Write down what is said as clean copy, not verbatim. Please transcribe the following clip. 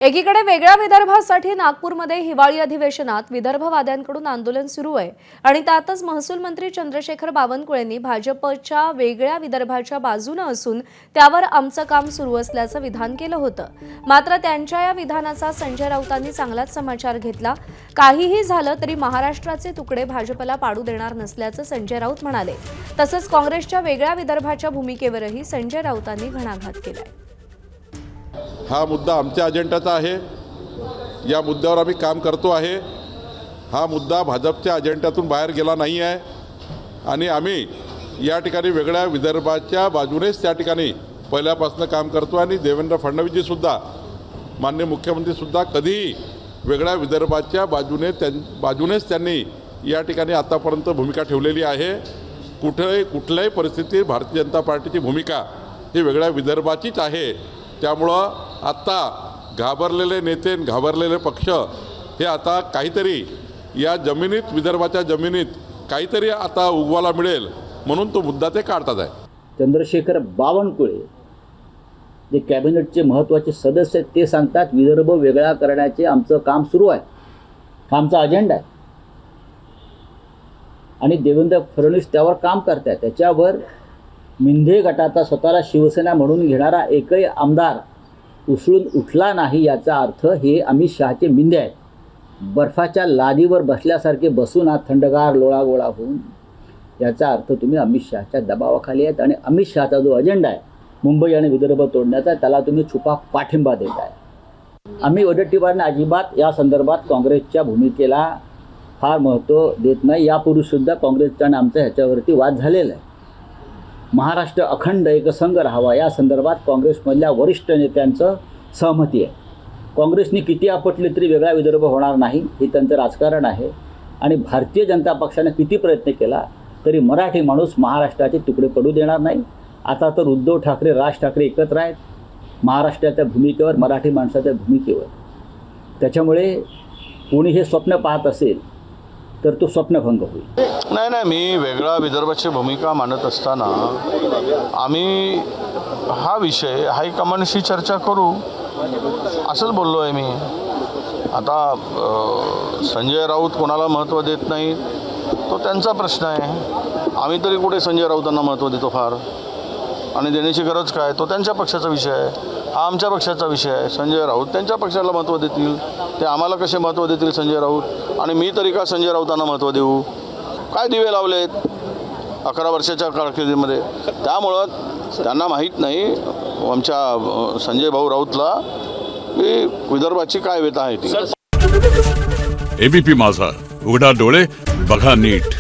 एकीकडे वेगळ्या विदर्भासाठी नागपूरमध्ये हिवाळी अधिवेशनात विदर्भवाद्यांकडून आंदोलन सुरू आहे आणि त्यातच महसूल मंत्री चंद्रशेखर बावनकुळेंनी भाजपच्या वेगळ्या विदर्भाच्या बाजूने असून त्यावर आमचं काम सुरू असल्याचं विधान केलं होतं। मात्र त्यांच्या या विधानाचा संजय राऊतांनी चांगलाच समाचार घेतला। काहीही झालं तरी महाराष्ट्राचे तुकडे भाजपला पाडू देणार नसल्याचं संजय राऊत म्हणाले। तसंच काँग्रेसच्या वेगळ्या विदर्भाच्या भूमिकेवरही संजय राऊतांनी घणाघात केलाय। हा मुद्दा आमच्या अजेंड्याचा आहे, या मुद्द्यावर आम्ही काम करतो आहे। हा मुद्दा भाजपच्या अजेंड्यातून बाहेर गेला नाही आहे आणि आम्ही या ठिकाणी वेगळ्या विदर्भाच्या बाजूनेच त्या ठिकाणी पहिल्यापासून काम करतो आणि देवेंद्र फडणवीसजीसुद्धा माननीय मुख्यमंत्रीसुद्धा कधीही वेगळ्या विदर्भाच्या बाजूनेच त्यांनी या ठिकाणी आतापर्यंत भूमिका ठेवलेली आहे। कुठल्याही परिस्थितीत भारतीय जनता पार्टीची भूमिका ही वेगळ्या विदर्भाचीच आहे। त्यामुळं आता घाबरलेले नेते घाबरलेले पक्ष हे आता काहीतरी या जमिनीत विदर्भाच्या जमिनीत काहीतरी आता उगवायला मिळेल म्हणून तो मुद्दा ते काढतात आहे। चंद्रशेखर बावनकुळे जे कॅबिनेटचे महत्त्वाचे सदस्य आहेत ते सांगतात विदर्भ वेगळा करण्याचे आमचं काम सुरू आहे, हा आमचा अजेंडा आहे आणि देवेंद्र फडणवीस त्यावर काम करतात। त्याच्यावर मिंधे गटाचा स्वतःला शिवसेना म्हणून घेणारा एकही आमदार उसळून उठला नाही याचा अर्थ हे अमित शहाचे मिंधे आहेत। बर्फाच्या लादीवर बसल्यासारखे बसून हा थंडगार लोळागोळा होऊन याचा अर्थ तुम्ही अमित शहाच्या दबावाखाली आहेत आणि अमित शहाचा जो अजेंडा आहे मुंबई आणि विदर्भ तोडण्याचा त्याला तुम्ही छुपा पाठिंबा देत आहे। आम्ही वडेट्टीवारांना अजिबात या संदर्भात काँग्रेसच्या भूमिकेला फार महत्त्व देत नाही। यापूर्वीसुद्धा काँग्रेसचा आणि आमचा ह्याच्यावरती वाद झालेला आहे। महाराष्ट्र अखंड एकसंघ राहावा या संदर्भात काँग्रेसमधल्या वरिष्ठ नेत्यांचं सहमती आहे। काँग्रेसने किती आपटले तरी वेगळा विदर्भ होणार नाही हे त्यांचं राजकारण आहे आणि भारतीय जनता पक्षाने किती प्रयत्न केला तरी मराठी माणूस महाराष्ट्राचे तुकडे पडू देणार नाही। आता तर उद्धव ठाकरे राज ठाकरे एकत्र आहेत महाराष्ट्राच्या भूमिकेवर, मराठी माणसाच्या भूमिकेवर। त्याच्यामुळे कोणी हे स्वप्न पाहत असेल तर तो स्वप्नभंग होईल। नाही, मी वेगळा विदर्भाची भूमिका मांडत असताना आम्ही हा विषय हायकमांडशी चर्चा करू असंच बोललो आहे मी। आता संजय राऊत कोणाला महत्त्व देत नाही तो त्यांचा प्रश्न आहे। आम्ही तरी कुठे संजय राऊतांना महत्त्व देतो फार, आणि देण्याची गरज काय, तो त्यांच्या पक्षाचा विषय आहे, हा आमच्या पक्षाचा विषय आहे। संजय राऊत त्यांच्या पक्षाला महत्त्व देतील, ते आम्हाला कसे महत्त्व देतील संजय राऊत, आणि मी तरी का संजय राऊतांना महत्त्व देऊ? काय दिवे लावलेत 11 वर्षाच्या कारकिर्दीमध्ये, त्यामुळं त्यांना माहीत नाही आमच्या संजय भाऊ राऊतला की विदर्भाची काय व्यथा आहे ती। एबीपी माझा, उघडा डोळे बघा नीट।